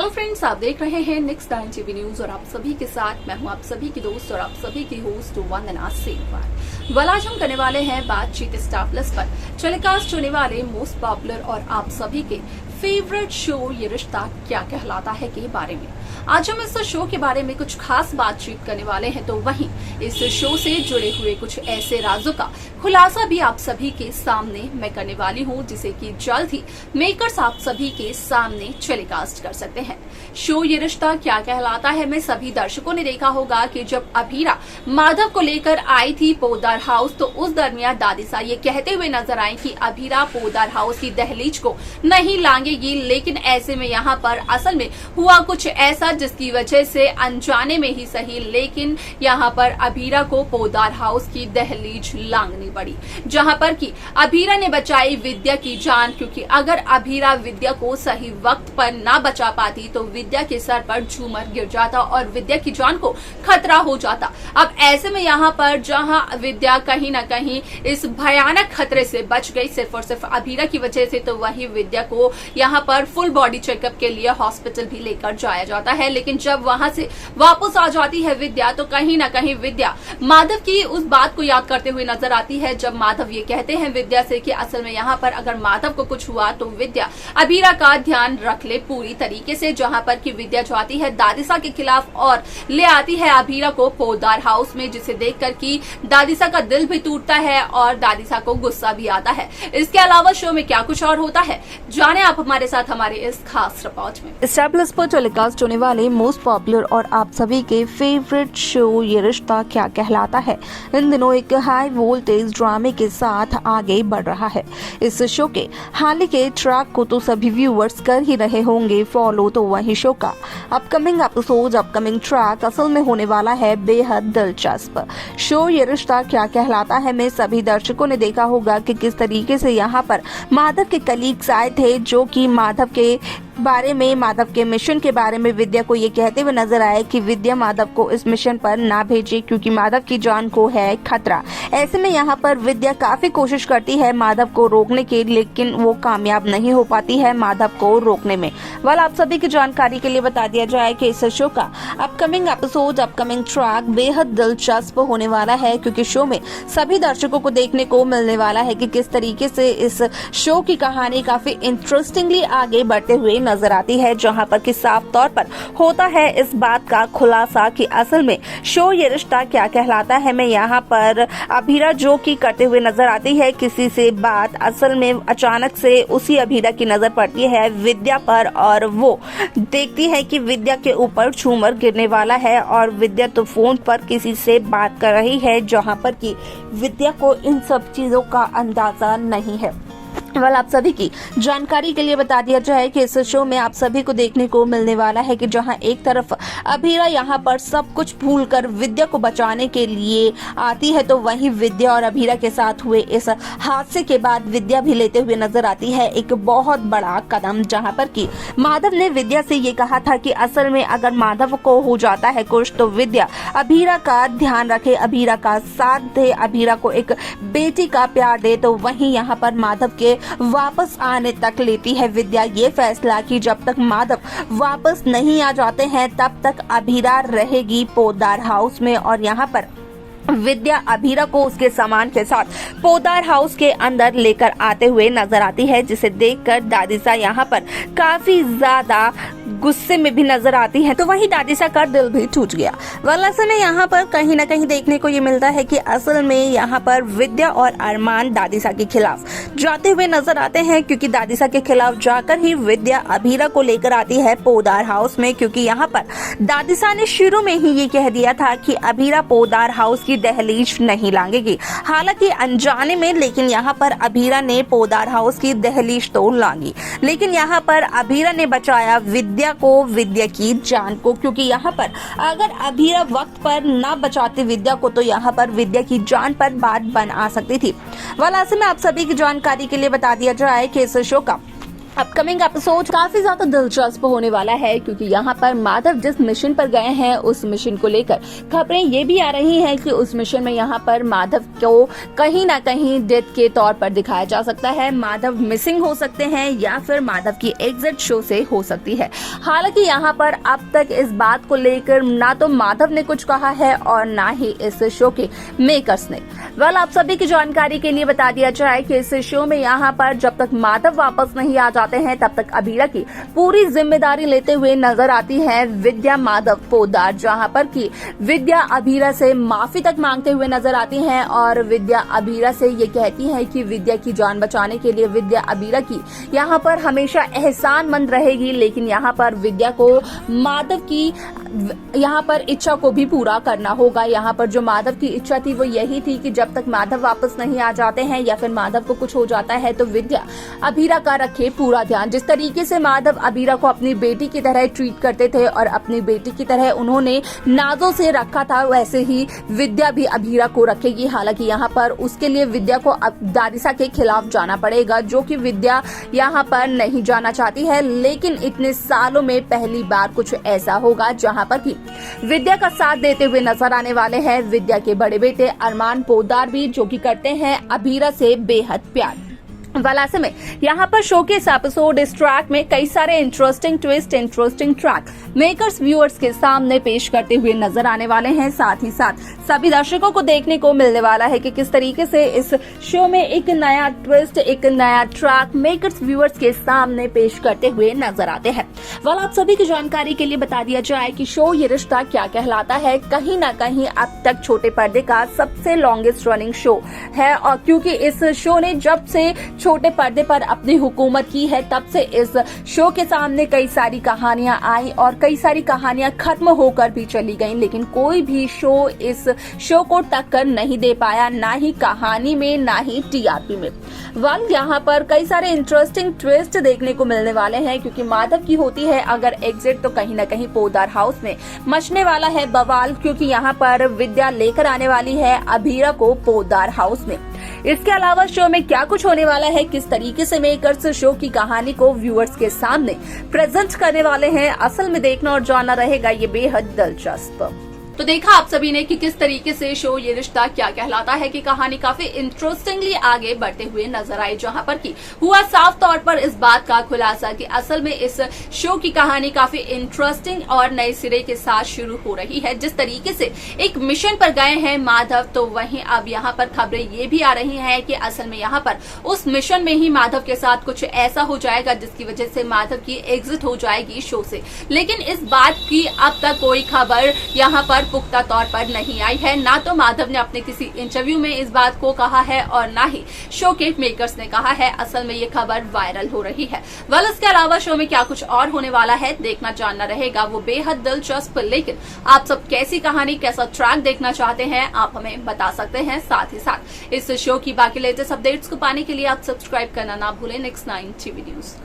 Hello friends, आप देख रहे हैं नेक्स्ट टाइम टीवी न्यूज और आप सभी के साथ मैं हूं आप सभी की दोस्त और आप सभी की होस्ट वंदना सेनवार। आज हम करने वाले हैं बातचीत स्टार प्लस पर टेलीकास्ट होने वाले मोस्ट पॉपुलर और आप सभी के फेवरेट शो ये रिश्ता क्या कहलाता है के बारे में। आज हम इस शो के बारे में कुछ खास बातचीत करने वाले हैं, तो वहीं इस शो से जुड़े हुए कुछ ऐसे राजों का खुलासा भी आप सभी के सामने मैं करने वाली हूं, जिसे कि जल्द ही मेकर्स आप सभी के सामने टेलीकास्ट कर सकते हैं। शो ये रिश्ता क्या कहलाता है में सभी दर्शकों ने देखा होगा कि जब अभीरा माधव को लेकर आई थी पोदार हाउस, तो उस दरमियान दादीसा ये कहते हुए नजर आई कि अभीरा पोदार हाउस की दहलीज को नहीं लांघेगी, लेकिन ऐसे में यहाँ पर असल में हुआ कुछ ऐसा जिसकी वजह से अनजाने में ही सही, लेकिन यहाँ पर अभीरा को पोदार हाउस की दहलीज लांघनी पड़ी, जहाँ पर कि अभीरा ने बचाई विद्या की जान, क्योंकि अगर अभीरा विद्या को सही वक्त पर ना बचा पाती तो विद्या के सर पर झूमर गिर जाता और विद्या की जान को खतरा हो जाता। अब ऐसे में यहाँ पर जहाँ विद्या कहीं न कहीं इस भयानक खतरे से बच गई सिर्फ और सिर्फ अभीरा की वजह से, तो वही विद्या को यहाँ पर फुल बॉडी चेकअप के लिए हॉस्पिटल भी लेकर जाया जाता है। लेकिन जब वहां से वापस आ जाती है विद्या, तो कहीं ना कहीं विद्या माधव की उस बात को याद करते हुए नजर आती है, जब माधव ये कहते हैं विद्या से कि असल में यहाँ पर अगर माधव को कुछ हुआ तो विद्या अभीरा का ध्यान रख ले पूरी तरीके से, जहाँ पर कि विद्या जाती है दादीसा के खिलाफ और ले आती है अभीरा को पोदार हाउस में, जिसे देखकर कि दादीसा का दिल भी टूटता है और दादीसा को गुस्सा भी आता है। इसके अलावा शो में क्या कुछ और होता है, जाने आप हमारे साथ हमारे इस खास रिपोर्ट में। स्टार प्लस पर टेलीकास्ट होने वाले मोस्ट पॉपुलर और आप सभी के फेवरेट शो ये रिश्ता क्या कहलाता है इन दिनों एक हाई वोल्टेज ड्रामे के साथ आगे बढ़ रहा है। इस शो के हाल के ट्रैक को तो सभी व्यूअर्स कर ही रहे होंगे फॉलो, तो वही शो का अपकमिंग एपिसोड अपकमिंग ट्रैक असल में होने वाला है बेहद दिलचस्प। शो ये रिश्ता क्या कहलाता है में सभी दर्शकों ने देखा होगा कि किस तरीके से यहाँ पर माधव के कलीग्स आए थे, जो कि माधव के बारे में माधव के मिशन के बारे में विद्या को ये कहते हुए नजर आए कि विद्या माधव को इस मिशन पर ना भेजे, क्योंकि माधव की जान को है खतरा। ऐसे में यहाँ पर विद्या काफी कोशिश करती है माधव को रोकने की, लेकिन वो कामयाब नहीं हो पाती है माधव को रोकने में। आप सभी की जानकारी के लिए बता दिया जाए कि इस शो का अपकमिंग एपिसोड अपकमिंग ट्रैक बेहद दिलचस्प होने वाला है, क्योंकि शो में सभी दर्शकों को देखने को मिलने वाला है कि किस तरीके से इस शो की कहानी काफी इंटरेस्टिंगली आगे बढ़ते हुए नजर आती है, जहां पर कि साफ तौर पर होता है इस बात का खुलासा कि असल में शो ये रिश्ता क्या कहलाता है में यहाँ पर अभीरा जो कि करते हुए नजर आती है किसी से बात, असल में अचानक से उसी अभीरा की नजर पड़ती है विद्या पर और वो देखती है कि विद्या के ऊपर झूमर गिरने वाला है और विद्या तो फोन पर किसी से बात कर रही है, जहां पर कि विद्या को इन सब चीजों का अंदाजा नहीं है। आप सभी की जानकारी के लिए बता दिया जाए कि इस शो में आप सभी को देखने को मिलने वाला है कि जहां एक तरफ अभीरा यहाँ पर सब कुछ भूलकर विद्या को बचाने के लिए आती है, तो वहीं विद्या और अभीरा के साथ हुए इस हादसे के बाद विद्या भी लेते हुए नजर आती है एक बहुत बड़ा कदम, जहां पर कि माधव ने विद्या से ये कहा था कि असल में अगर माधव को हो जाता है कुछ तो विद्या अभीरा का ध्यान रखे, अभीरा का साथ दे, अभीरा को एक बेटी का प्यार दे। तो वहीं यहाँ पर माधव के वापस आने तक लेती है विद्या ये फैसला कि जब तक माधव वापस नहीं आ जाते हैं तब तक अभीरा रहेगी पोदार हाउस में, और यहाँ पर विद्या अभीरा को उसके सामान के साथ पोदार हाउस के अंदर लेकर आते हुए नजर आती है, जिसे देखकर दादीसा यहाँ पर काफी ज्यादा गुस्से में भी नजर आती है, तो वहीं दादीसा का दिल भी टूट गया। असल में यहाँ पर कहीं ना कहीं देखने को ये मिलता है कि असल में यहाँ पर विद्या और अरमान दादीसा के खिलाफ जाते हुए नजर आते हैं, क्योंकि दादीसा के खिलाफ जाकर ही विद्या अभीरा को लेकर आती है पोदार हाउस में, क्योंकि यहाँ पर दादीसा ने शुरू में ही ये कह दिया था कि अभीरा पोदार हाउस की दहलीज नहीं लांघेगी, हालांकि अनजाने में, लेकिन यहाँ पर अभीरा ने पोदार हाउस की दहलीज तो लांघी, लेकिन यहाँ पर अभीरा ने बचाया विद्या को, विद्या की जान को, क्योंकि यहाँ पर अगर अभीरा वक्त पर ना बचाती विद्या को तो यहाँ पर विद्या की जान पर बात बन आ सकती थी। ऐसे में आप सभी की जानकारी के लिए बता दिया जाए कि इस शो का अपकमिंग एपिसोड काफी ज्यादा दिलचस्प होने वाला है, क्योंकि यहाँ पर माधव जिस मिशन पर गए हैं उस मिशन को लेकर खबरें ये भी आ रही हैं कि उस मिशन में यहाँ पर माधव को कहीं ना कहीं डेथ के तौर पर दिखाया जा सकता है। माधव मिसिंग हो सकते हैं या फिर माधव की एग्जिट शो से हो सकती है। हालांकि यहाँ पर अब तक इस बात को लेकर ना तो माधव ने कुछ कहा है और ना ही इस शो के मेकर्स ने। आप सभी की जानकारी के लिए बता दिया जाए कि इस शो में यहाँ पर जब तक माधव वापस नहीं आ जाते हैं तब तक अबीरा की पूरी जिम्मेदारी लेते हुए नजर आती है विद्या माधव पोद्दार, जहां पर की विद्या अबीरा से माफी तक मांगते हुए नजर आती हैं और विद्या अबीरा से ये कहती है कि विद्या की जान बचाने के लिए विद्या अबीरा की यहाँ पर हमेशा एहसानमंद रहेगी, लेकिन यहाँ पर विद्या को माधव की यहाँ पर इच्छा को भी पूरा करना होगा। यहाँ पर जो माधव की इच्छा थी वो यही थी कि जब तक माधव वापस नहीं आ जाते हैं या फिर माधव को कुछ हो जाता है तो विद्या अबीरा का रखे पूरा ध्यान। जिस तरीके से माधव अबीरा को अपनी बेटी की तरह ट्रीट करते थे और अपनी बेटी की तरह उन्होंने नाजों से रखा था, वैसे ही विद्या भी अबीरा को रखेगी। हालांकि यहाँ पर उसके लिए विद्या को दारिसा के खिलाफ जाना पड़ेगा, जो कि विद्या यहाँ पर नहीं जाना चाहती है, लेकिन इतने सालों में पहली बार कुछ ऐसा होगा जहाँ पर भी विद्या का साथ देते हुए नजर आने वाले हैं विद्या के बड़े बेटे अरमान पोद्दार भी, जो कि करते हैं अबीरा से बेहद प्यार। ऐसे में यहाँ पर शो के इस एपिसोड इस ट्रैक में कई सारे interesting twist, interesting track makers viewers के सामने पेश करते हुए नजर आने वाले हैं। साथ ही साथ सभी दर्शकों को देखने को मिलने वाला है कि किस तरीके से इस शो में एक नया ट्विस्ट, एक नया ट्रैक मेकर्स व्यूअर्स के सामने पेश करते हुए नजर आते हैं। आप सभी की जानकारी के लिए बता दिया जाए कि शो ये रिश्ता क्या कहलाता है कहीं ना कहीं अब तक छोटे पर्दे का सबसे लॉन्गेस्ट रनिंग शो है, और क्योंकि इस शो ने जब से छोटे पर्दे पर अपनी हुकूमत की है तब से इस शो के सामने कई सारी कहानियां आई और कई सारी कहानियां खत्म होकर भी चली गईं, लेकिन कोई भी शो इस शो को टक्कर नहीं दे पाया, ना ही कहानी में ना ही टीआरपी में। यहाँ पर कई सारे इंटरेस्टिंग ट्विस्ट देखने को मिलने वाले हैं, क्योंकि माधव की होती है अगर एग्जिट तो कहीं ना कहीं पोद्दार हाउस में मचने वाला है बवाल, क्योंकि यहाँ पर विद्या लेकर आने वाली है अबीरा को पोद्दार हाउस में। इसके अलावा शो में क्या कुछ होने वाला है, किस तरीके से मेकर्स शो की कहानी को व्यूअर्स के सामने प्रेजेंट करने वाले हैं, असल में देखना और जानना रहेगा ये बेहद दिलचस्प। तो देखा आप सभी ने कि किस तरीके से शो ये रिश्ता क्या कहलाता है कि कहानी काफी इंटरेस्टिंगली आगे बढ़ते हुए नजर आई, जहां पर कि हुआ साफ तौर पर इस बात का खुलासा कि असल में इस शो की कहानी काफी इंटरेस्टिंग और नए सिरे के साथ शुरू हो रही है। जिस तरीके से एक मिशन पर गए हैं माधव, तो वहीं अब यहाँ पर खबरें ये भी आ रही हैं कि असल में यहाँ पर उस मिशन में ही माधव के साथ कुछ ऐसा हो जाएगा जिसकी वजह से माधव की एग्जिट हो जाएगी शो से। लेकिन इस बात की अब तक कोई खबर यहाँ पर पुख्ता तौर पर नहीं आई है, ना तो माधव ने अपने किसी इंटरव्यू में इस बात को कहा है और ना ही शो के मेकर्स ने कहा है। असल में ये खबर वायरल हो रही है। इसके अलावा शो में क्या कुछ और होने वाला है, देखना जानना रहेगा, वो बेहद दिलचस्प। लेकिन आप सब कैसी कहानी, कैसा ट्रैक देखना चाहते हैं आप हमें बता सकते हैं। साथ ही साथ इस शो की बाकी लेटेस्ट अपडेट्स को पाने के लिए आप सब्सक्राइब करना ना भूलें नेक्स्ट 9 टीवी न्यूज को।